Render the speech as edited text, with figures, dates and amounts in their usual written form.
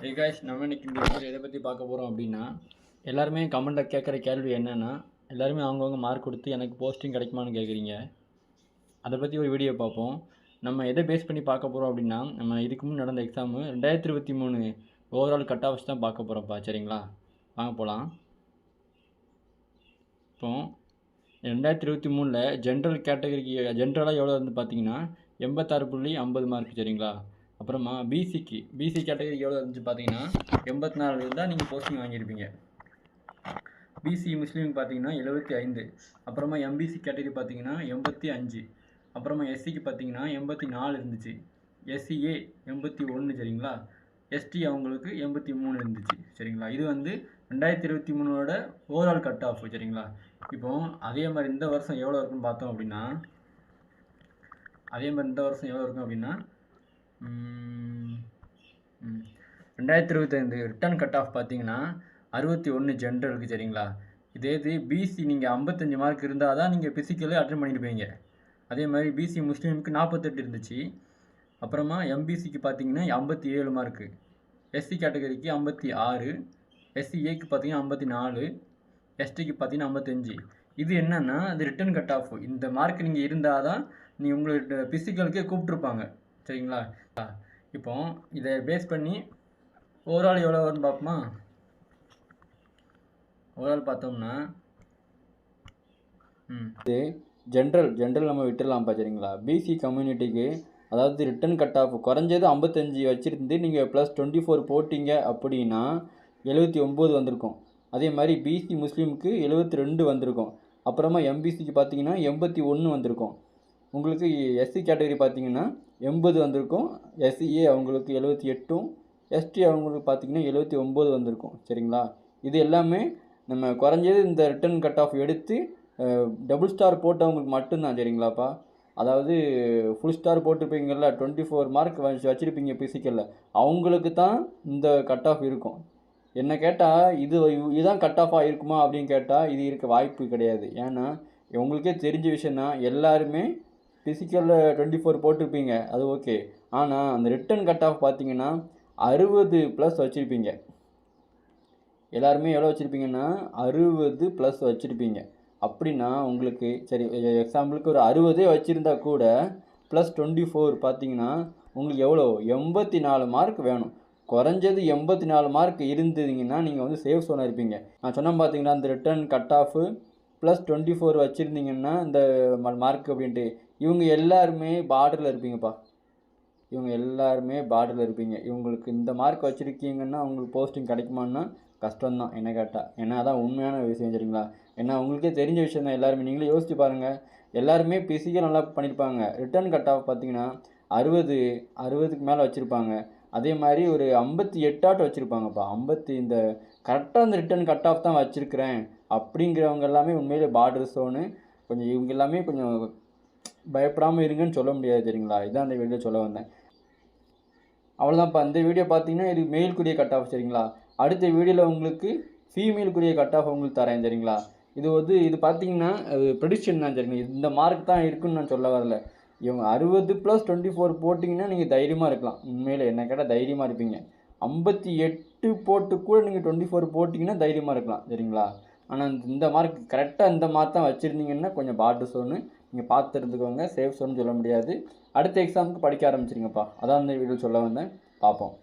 Hey guys, நம்ம இன்னைக்கு இந்த வீடியோவில் எதை பற்றி பார்க்க போகிறோம் அப்படின்னா, எல்லாருமே கமெண்ட்டில் கேட்குற கேள்வி என்னென்னா, எல்லாருமே அவங்கவுங்க மார்க் கொடுத்து எனக்கு போஸ்டிங் கிடைக்குமான்னு கேட்குறீங்க. அதை பற்றி ஒரு வீடியோ பார்ப்போம். நம்ம எதை பேஸ் பண்ணி பார்க்க போகிறோம் அப்படின்னா, நம்ம இதுக்கு முன்னே நடந்த எக்ஸாமு 2023 ஓவரால் கட் ஆஃப்ஸ் தான் பார்க்க போகிறோம்ப்பா. சரிங்களா, வாங்க போகலாம். இப்போ 2023 ஜென்ரல் கேட்டகரிக்கு ஜென்ரலாக எவ்வளோ இருந்து பார்த்தீங்கன்னா 86.50 மார்க். சரிங்களா, அப்புறமா பிசி கேட்டகரிக்கு எவ்வளோ இருந்துச்சு பார்த்தீங்கன்னா 84 இருந்தால் நீங்கள் போஸ்டிங் வாங்கியிருப்பீங்க. பிசி முஸ்லீமுக்கு பார்த்தீங்கன்னா 75, அப்புறமா எம்பிசி கேட்டகரி பார்த்தீங்கன்னா 85, அப்புறமா எஸ்சிக்கு பார்த்தீங்கன்னா 84 இருந்துச்சு, எஸ்சிஏ 81. சரிங்களா, எஸ்டி அவங்களுக்கு 83 இருந்துச்சு. சரிங்களா, இது வந்து 2023 ஓவரால் கட் ஆஃப். சரிங்களா, இப்போ அதே மாதிரி இந்த வருஷம் எவ்வளோ இருக்குன்னு பார்த்தோம் அப்படின்னா, 2025 ரிட்டர்ன் கட் ஆஃப் பார்த்தீங்கன்னா 61 ஜென்ரலுக்கு. சரிங்களா, இதே இது பிசி நீங்கள் 55 மார்க் இருந்தால் தான் நீங்கள் ஃபிசிக்கலே அட்டன் பண்ணியிருப்பீங்க. அதே மாதிரி பிசி முஸ்லீமுக்கு 48 இருந்துச்சு, அப்புறமா எம்பிசிக்கு பார்த்தீங்கன்னா 57 மார்க்கு, எஸ்சி கேட்டகரிக்கு 56, எஸ்சிஏக்கு பார்த்தீங்கன்னா 54, எஸ்டிக்கு பார்த்தீங்கன்னா 55. இது என்னென்னா அது ரிட்டன் கட் ஆஃப். இந்த மார்க் நீங்கள் இருந்தால் தான் நீ உங்களோட ஃபிசிக்கலுக்கே கூப்பிட்ருப்பாங்க. சரிங்களா, இப்போ இதை பேஸ் பண்ணி ஓவரால் எவ்வளோ வரும்னு பார்ப்போமா. ஓவரால் பார்த்தோம்னா இது ஜென்ரல் நம்ம விட்டுடலாம்ப்பா. சரிங்களா, பிசி கம்யூனிட்டிக்கு அதாவது ரிட்டன் கட் ஆஃப் குறைஞ்சது 55 வச்சுருந்து நீங்கள் ப்ளஸ் 24 போட்டிங்க அப்படின்னா 79 வந்திருக்கும். அதே மாதிரி பிசி முஸ்லீமுக்கு 72 வந்திருக்கும். அப்புறமா எம்பிசிக்கு பார்த்தீங்கன்னா 81 வந்திருக்கும். உங்களுக்கு எஸ்சி கேட்டகரி பார்த்தீங்கன்னா 80 வந்திருக்கும். எஸ்சிஏ அவங்களுக்கு 78, எஸ்டி அவங்களுக்கு பார்த்தீங்கன்னா 79 வந்திருக்கும். சரிங்களா, இது எல்லாமே நம்ம குறைஞ்சது இந்த ரிட்டன் கட் ஆஃப் எடுத்து டபுள் ஸ்டார் போட்டவங்களுக்கு மட்டும்தான். சரிங்களாப்பா, அதாவது ஃபுல் ஸ்டார் போட்டிருப்பீங்கள்ல, 24 மார்க் வச்சுருப்பீங்க ஃபிசிக்கலில், அவங்களுக்கு தான் இந்த கட் ஆஃப் இருக்கும். என்ன கேட்டால் இதுதான் கட் ஆஃபாக இருக்குமா அப்படின்னு கேட்டால் இது இருக்க வாய்ப்பு கிடையாது. ஏன்னா உங்களுக்கே தெரிஞ்ச விஷயந்தான், எல்லாருமே ஃபிசிக்கலில் 24 போட்டிருப்பீங்க, அது ஓகே. ஆனால் அந்த ரிட்டன் கட் ஆஃப் பார்த்தீங்கன்னா 60+ வச்சுருப்பீங்க. எல்லாருமே எவ்வளோ வச்சுருப்பீங்கன்னா 60+ வச்சுருப்பீங்க. அப்படின்னா உங்களுக்கு சரி எக்ஸாம்பிளுக்கு ஒரு 60 வச்சுருந்தா கூட ப்ளஸ் 24 பார்த்தீங்கன்னா உங்களுக்கு எவ்வளோ 84 மார்க் வேணும். குறைஞ்சது 84 மார்க் இருந்தீங்கன்னா நீங்கள் வந்து சேஃப் சோனாக இருப்பீங்க. நான் சொன்னேன் பார்த்தீங்கன்னா, அந்த ரிட்டர்ன் கட் ஆஃபு ப்ளஸ் 24 வச்சுருந்தீங்கன்னா இந்த மார்க் அப்படின்ட்டு, இவங்க எல்லாருமே பார்டரில் இருப்பீங்கப்பா. இவங்களுக்கு இந்த மார்க் வச்சுருக்கீங்கன்னா உங்களுக்கு போஸ்டிங் கிடைக்குமான்னா கஷ்டம்தான் என்ன கேட்டால். ஏன்னா அதான் உண்மையான விஷயம். சரிங்களா, ஏன்னா உங்களுக்கே தெரிஞ்ச விஷயம் தான். எல்லாருமே நீங்களே யோசிச்சு பாருங்கள், எல்லாருமே பிசிக்கல் நல்லா பண்ணியிருப்பாங்க. ரிட்டர்ன் கட் ஆஃப் பார்த்தீங்கன்னா 60க்கு மேலே வச்சுருப்பாங்க. அதே மாதிரி ஒரு 58 வச்சுருப்பாங்கப்பா. இந்த கரெக்டாக அந்த ரிட்டர்ன் கட் ஆஃப் தான் வச்சுருக்கிறேன் அப்படிங்கிறவங்க எல்லாமே உண்மையிலே பார்டர் சோனு. கொஞ்சம் இவங்க எல்லாமே கொஞ்சம் பயப்படாமல் இருங்கன்னு சொல்ல முடியாது. சரிங்களா, இதான் அந்த வீடியோ சொல்ல வந்தேன். அவ்வளோதான்ப்பா. இந்த வீடியோ பார்த்தீங்கன்னா இது மெயிலுக்குரிய கட் ஆஃப். சரிங்களா, அடுத்த வீடியோவில் உங்களுக்கு ஃபீமேலுக்குரிய கட் ஆஃப் உங்களுக்கு தரேன். சரிங்களா, இது பார்த்தீங்கன்னா அது ப்ரெடிக்ஷன் தான். சரிங்களா, இந்த மார்க் தான் இருக்குன்னு நான் சொல்ல வரல. இவங்க 60+24 போட்டிங்கன்னா நீங்கள் தைரியமாக இருக்கலாம். உண்மையில் என்ன கேட்டால் தைரியமாக இருப்பீங்க. 58 போட்டு கூட நீங்கள் 24 போட்டிங்கன்னா தைரியமாக இருக்கலாம். சரிங்களா, ஆனால் இந்த மார்க் கரெக்டாக இந்த மார்க் தான் வச்சுருந்தீங்கன்னா கொஞ்சம் பார்டர் சோனு, நீங்கள் பார்த்து இருந்துக்கோங்க. சேஃப் சோன்னு சொல்ல முடியாது. அடுத்த எக்ஸாமுக்கு படிக்க ஆரம்பிச்சிருங்கப்பா. அதான் இந்த வீடியோ சொல்ல வந்தேன். பார்ப்போம்.